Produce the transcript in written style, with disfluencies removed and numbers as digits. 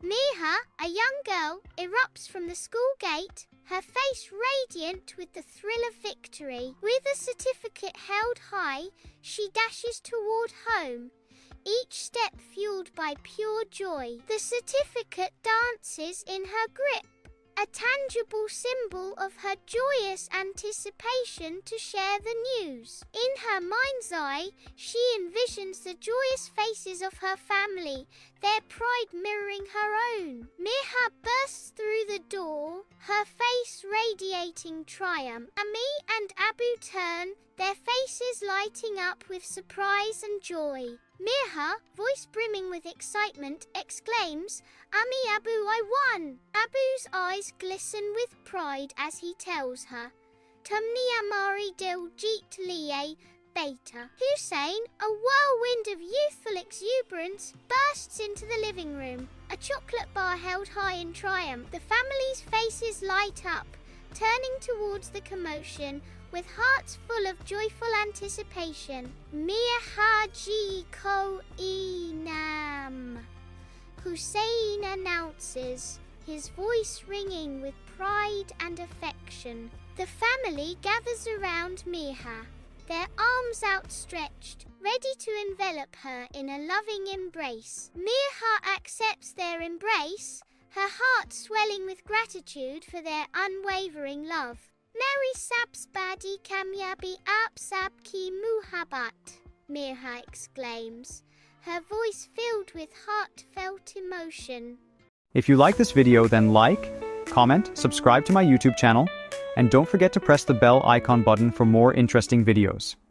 Mirha, a young girl, erupts from the school gate, her face radiant with the thrill of victory. With a certificate held high, she dashes toward home, each step fueled by pure joy. The certificate dances in her grip, a tangible symbol of her joyous anticipation to share the news. In her mind's eye, she envisions the joyous faces of her family, their pride mirroring her own. Mirha bursts through the door, her face radiating triumph. Ami and Abu turn, their faces lighting up with surprise and joy. Mirha, voice brimming with excitement, exclaims, "Ami Abu, I won!" Abu's eyes glisten with pride as he tells her, "Tumni Amari Dil Jeet Liye Beta." Hussein, a whirlwind of youthful exuberance, bursts into the living room, a chocolate bar held high in triumph. The family's faces light up, turning towards the commotion, with hearts full of joyful anticipation. Mirha ji ko inam, Hussein announces, his voice ringing with pride and affection. The family gathers around Mirha, their arms outstretched, ready to envelop her in a loving embrace. Mirha accepts their embrace, her heart swelling with gratitude for their unwavering love. "Mary Sab's badi kamyabi aap sab ki muhabbat," Mirha exclaims, her voice filled with heartfelt emotion. If you like this video, then like, comment, subscribe to my YouTube channel, and don't forget to press the bell icon button for more interesting videos.